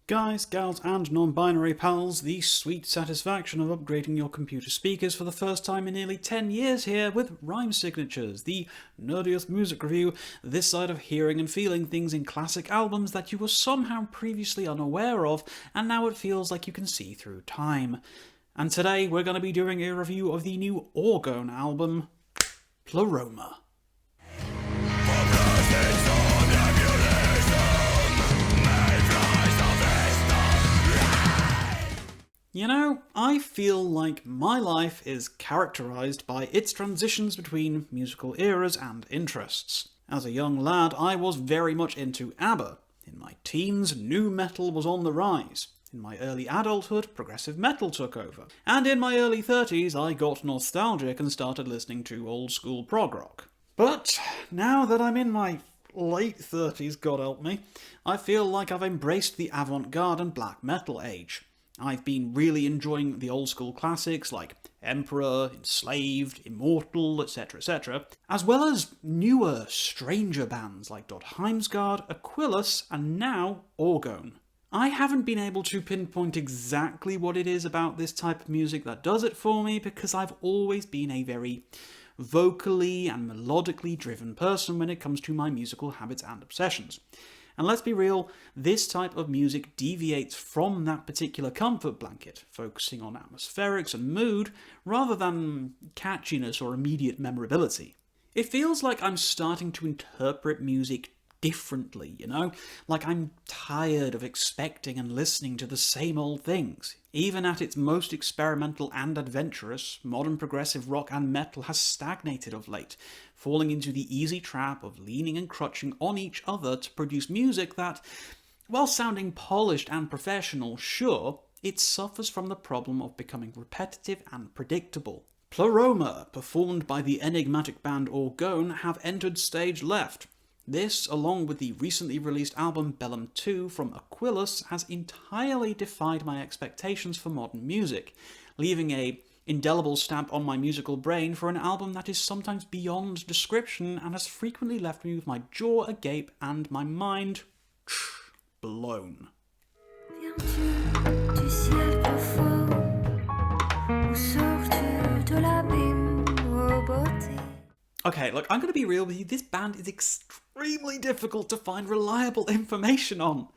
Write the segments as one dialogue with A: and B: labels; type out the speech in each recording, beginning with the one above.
A: Guys, gals and non-binary pals, the sweet satisfaction of upgrading your computer speakers for the first time in nearly 10 years here with Rhyme Signatures, the nerdiest music review this side of hearing and feeling things in classic albums that you were somehow previously unaware of, and now it feels like you can see through time. And today we're going to be doing a review of the new Orgone album, PLEROMA. You know, I feel like my life is characterised by its transitions between musical eras and interests. As a young lad, I was very much into ABBA. In my teens, nu metal was on the rise. In my early adulthood, progressive metal took over. And in my early 30s, I got nostalgic and started listening to old-school prog rock. But now that I'm in my late 30s, God help me, I feel like I've embraced the avant-garde and black metal age. I've been really enjoying the old-school classics like Emperor, Enslaved, Immortal, etc., as well as newer, stranger bands like Heimsgard, Aquilus, and now Orgone. I haven't been able to pinpoint exactly what it is about this type of music that does it for me, because I've always been a very vocally and melodically driven person when it comes to my musical habits and obsessions. And let's be real, this type of music deviates from that particular comfort blanket, focusing on atmospherics and mood, rather than catchiness or immediate memorability. It feels like I'm starting to interpret music differently, you know? Like I'm tired of expecting and listening to the same old things. Even at its most experimental and adventurous, modern progressive rock and metal has stagnated of late, falling into the easy trap of leaning and crutching on each other to produce music that, while sounding polished and professional, sure, it suffers from the problem of becoming repetitive and predictable. PLEROMA, performed by the enigmatic band Orgone, have entered stage left. This, along with the recently released album Bellum 2 from Aquilus, has entirely defied my expectations for modern music, leaving a indelible stamp on my musical brain for an album that is sometimes beyond description and has frequently left me with my jaw agape and my mind blown. Okay, look, I'm going to be real with you, this band is extremely difficult to find reliable information on.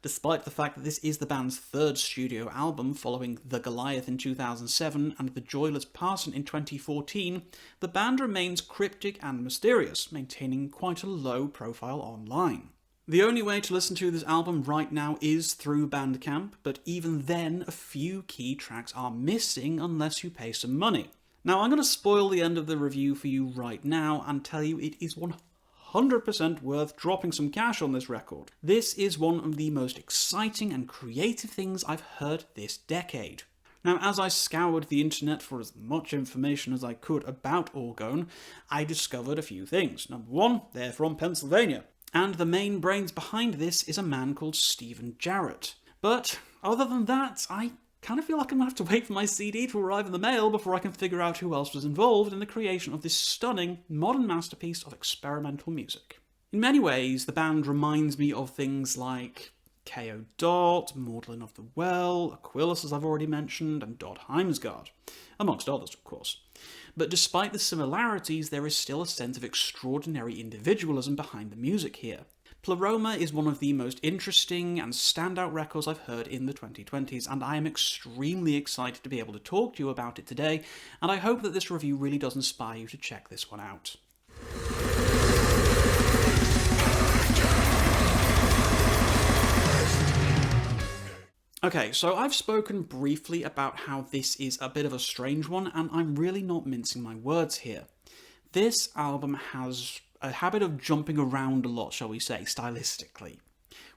A: Despite the fact that this is the band's third studio album following The Goliath in 2007 and The Joyless Parson in 2014, the band remains cryptic and mysterious, maintaining quite a low profile online. The only way to listen to this album right now is through Bandcamp, but even then a few key tracks are missing unless you pay some money. Now, I'm going to spoil the end of the review for you right now and tell you it is 100% worth dropping some cash on this record. This is one of the most exciting and creative things I've heard this decade. Now, as I scoured the internet for as much information as I could about Orgone, I discovered a few things. Number one, they're from Pennsylvania. And the main brains behind this is a man called Stephen Jarrett. But other than that, I kind of feel like I'm going to have to wait for my CD to arrive in the mail before I can figure out who else was involved in the creation of this stunning, modern masterpiece of experimental music. In many ways, the band reminds me of things like K.O. Dot, Magdalene of the Well, Aquilus, as I've already mentioned, and Heimsgard, amongst others, of course. But despite the similarities, there is still a sense of extraordinary individualism behind the music here. PLEROMA is one of the most interesting and standout records I've heard in the 2020s, and I am extremely excited to be able to talk to you about it today, and I hope that this review really does inspire you to check this one out. Okay, so I've spoken briefly about how this is a bit of a strange one, and I'm really not mincing my words here. This album has a habit of jumping around a lot, shall we say, stylistically.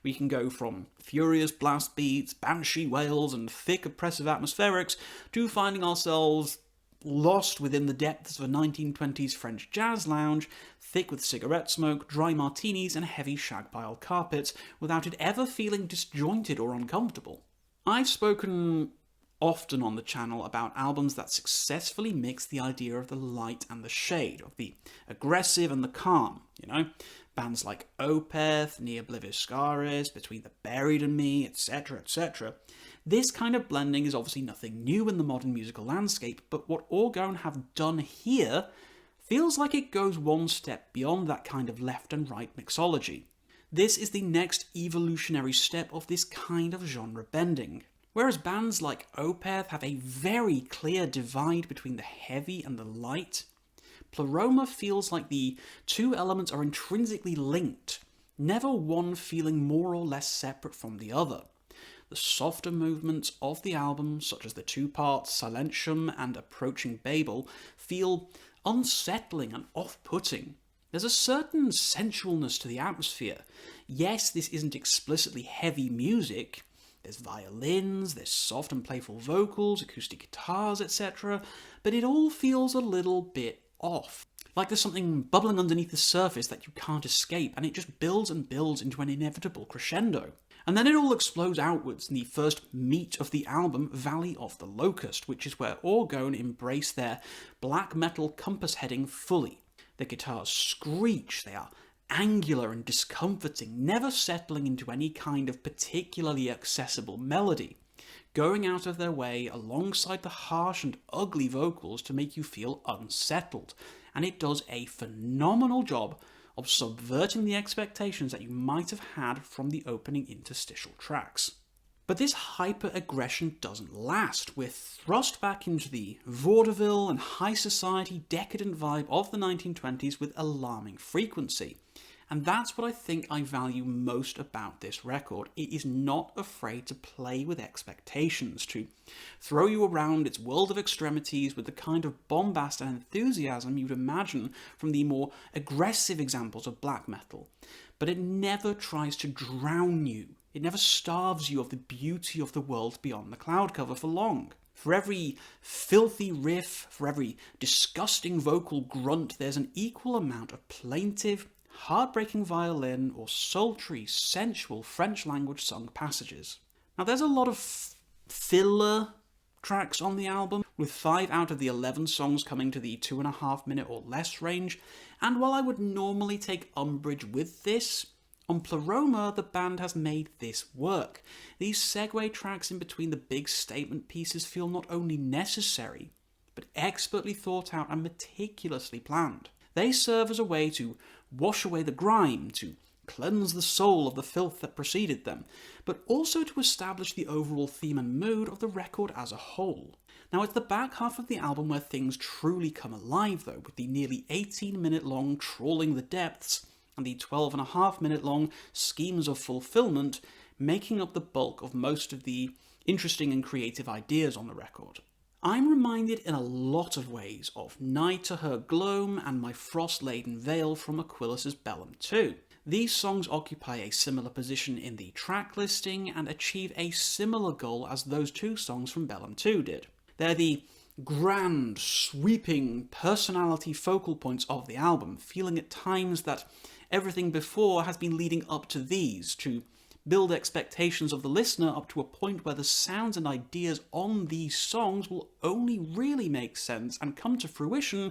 A: We can go from furious blast beats, banshee wails, and thick oppressive atmospherics, to finding ourselves lost within the depths of a 1920s French jazz lounge, thick with cigarette smoke, dry martinis, and heavy shag pile carpets, without it ever feeling disjointed or uncomfortable. I've spoken often on the channel about albums that successfully mix the idea of the light and the shade, of the aggressive and the calm, you know? Bands like Opeth, Nia Bliviscaris, Between the Buried and Me, etc, etc. This kind of blending is obviously nothing new in the modern musical landscape, but what Orgone have done here feels like it goes one step beyond that kind of left and right mixology. This is the next evolutionary step of this kind of genre bending. Whereas bands like Opeth have a very clear divide between the heavy and the light, PLEROMA feels like the two elements are intrinsically linked, never one feeling more or less separate from the other. The softer movements of the album, such as the two parts Silentium and Approaching Babel, feel unsettling and off-putting. There's a certain sensualness to the atmosphere. Yes, this isn't explicitly heavy music. There's violins, there's soft and playful vocals, acoustic guitars, etc. But it all feels a little bit off. Like there's something bubbling underneath the surface that you can't escape, and it just builds and builds into an inevitable crescendo. And then it all explodes outwards in the first meat of the album, Valley of the Locust, which is where Orgone embrace their black metal compass heading fully. The guitars screech, they are angular and discomforting, never settling into any kind of particularly accessible melody, going out of their way alongside the harsh and ugly vocals to make you feel unsettled, and it does a phenomenal job of subverting the expectations that you might have had from the opening interstitial tracks. But this hyper-aggression doesn't last. We're thrust back into the vaudeville and high society decadent vibe of the 1920s with alarming frequency. And that's what I think I value most about this record. It is not afraid to play with expectations, to throw you around its world of extremities with the kind of bombast and enthusiasm you'd imagine from the more aggressive examples of black metal. But it never tries to drown you. It never starves you of the beauty of the world beyond the cloud cover for long. For every filthy riff, for every disgusting vocal grunt, there's an equal amount of plaintive, heartbreaking violin or sultry, sensual French language sung passages. Now there's a lot of filler tracks on the album, with 5 out of the 11 songs coming to the 2.5 minute or less range, and while I would normally take umbrage with this, on PLEROMA the band has made this work. These segue tracks in between the big statement pieces feel not only necessary, but expertly thought out and meticulously planned. They serve as a way to wash away the grime, to cleanse the soul of the filth that preceded them, but also to establish the overall theme and mood of the record as a whole. Now it's the back half of the album where things truly come alive though, with the nearly 18-minute long Trawling the Depths and the 12.5-minute long Schemes of Fulfillment making up the bulk of most of the interesting and creative ideas on the record. I'm reminded in a lot of ways of Nigh to Her Gloam and My Frost-Laden Veil from Aquilas's Bellum 2. These songs occupy a similar position in the track listing and achieve a similar goal as those two songs from Bellum 2 did. They're the grand, sweeping personality focal points of the album, feeling at times that everything before has been leading up to these, to build expectations of the listener up to a point where the sounds and ideas on these songs will only really make sense and come to fruition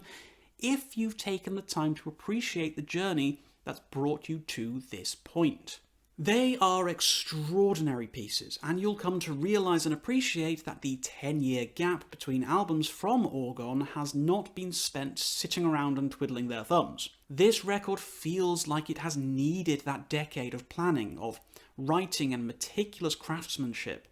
A: if you've taken the time to appreciate the journey that's brought you to this point. They are extraordinary pieces, and you'll come to realise and appreciate that the 10-year gap between albums from Orgone has not been spent sitting around and twiddling their thumbs. This record feels like it has needed that decade of planning, of writing and meticulous craftsmanship.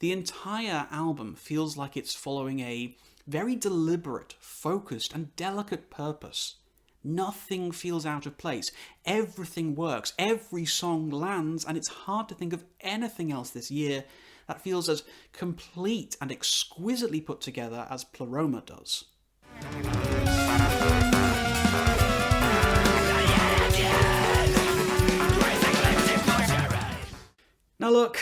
A: The entire album feels like it's following a very deliberate, focused and delicate purpose. Nothing feels out of place, everything works, every song lands, and it's hard to think of anything else this year that feels as complete and exquisitely put together as PLEROMA does. Now look,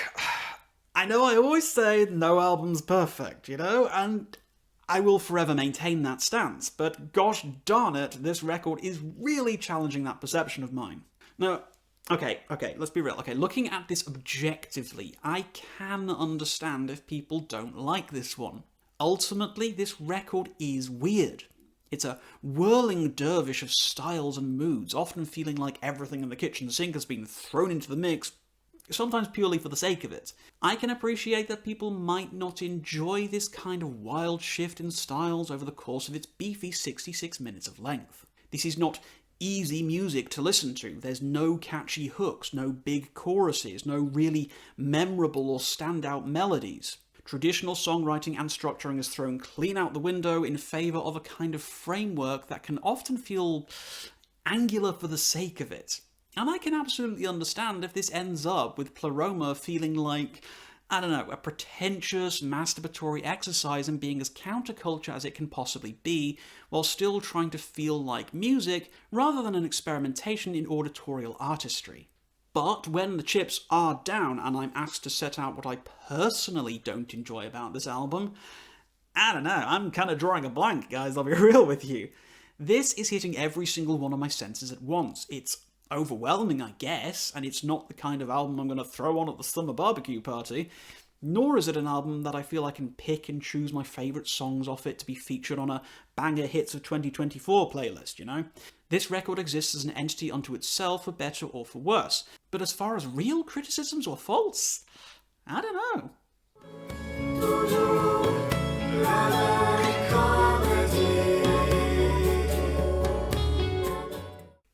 A: I know I always say no album's perfect, and I will forever maintain that stance, but gosh darn it, this record is really challenging that perception of mine. Now, okay, let's be real. Okay, looking at this objectively, I can understand if people don't like this one. Ultimately, this record is weird. It's a whirling dervish of styles and moods, often feeling like everything in the kitchen sink has been thrown into the mix, sometimes purely for the sake of it. I can appreciate that people might not enjoy this kind of wild shift in styles over the course of its beefy 66 minutes of length. This is not easy music to listen to. There's no catchy hooks, no big choruses, no really memorable or standout melodies. Traditional songwriting and structuring is thrown clean out the window in favour of a kind of framework that can often feel angular for the sake of it. And I can absolutely understand if this ends up with PLEROMA feeling like, I don't know, a pretentious, masturbatory exercise in being as counterculture as it can possibly be, while still trying to feel like music, rather than an experimentation in auditorial artistry. But when the chips are down and I'm asked to set out what I personally don't enjoy about this album, I don't know, I'm kind of drawing a blank, guys, I'll be real with you. This is hitting every single one of my senses at once. It's overwhelming, I guess, and it's not the kind of album I'm going to throw on at the summer barbecue party, nor is it an album that I feel I can pick and choose my favourite songs off it to be featured on a banger hits of 2024 playlist, you know? This record exists as an entity unto itself, for better or for worse. But as far as real criticisms or faults, I don't know.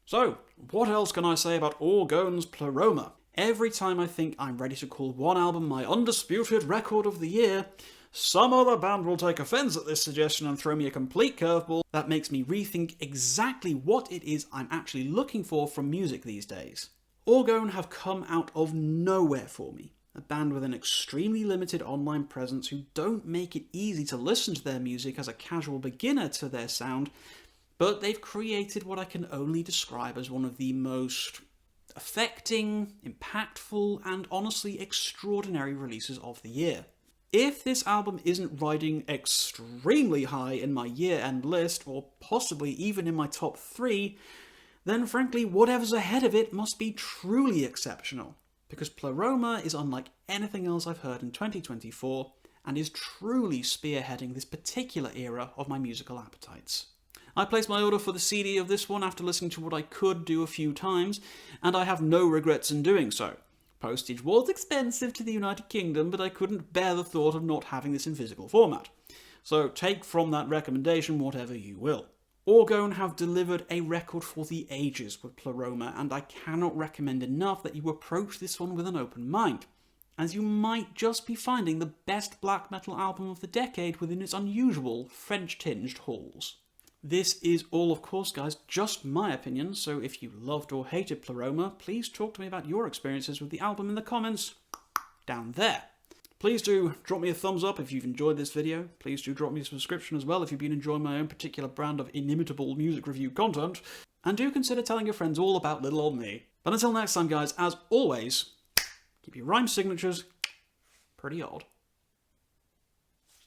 A: So, what else can I say about Orgone's PLEROMA? Every time I think I'm ready to call one album my undisputed record of the year, some other band will take offence at this suggestion and throw me a complete curveball that makes me rethink exactly what it is I'm actually looking for from music these days. Orgone have come out of nowhere for me. A band with an extremely limited online presence who don't make it easy to listen to their music as a casual beginner to their sound, but they've created what I can only describe as one of the most affecting, impactful, and honestly extraordinary releases of the year. If this album isn't riding extremely high in my year-end list, or possibly even in my top 3, then frankly whatever's ahead of it must be truly exceptional, because PLEROMA is unlike anything else I've heard in 2024, and is truly spearheading this particular era of my musical appetites. I placed my order for the CD of this one after listening to what I could do a few times, and I have no regrets in doing so. Postage was expensive to the United Kingdom, but I couldn't bear the thought of not having this in physical format. So take from that recommendation whatever you will. Orgone have delivered a record for the ages with PLEROMA, and I cannot recommend enough that you approach this one with an open mind, as you might just be finding the best black metal album of the decade within its unusual French-tinged halls. This is all, of course, guys, just my opinion, so if you loved or hated PLEROMA, please talk to me about your experiences with the album in the comments down there. Please do drop me a thumbs up if you've enjoyed this video. Please do drop me a subscription as well if you've been enjoying my own particular brand of inimitable music review content. And do consider telling your friends all about little old me. But until next time, guys, as always, keep your rhyme signatures pretty odd.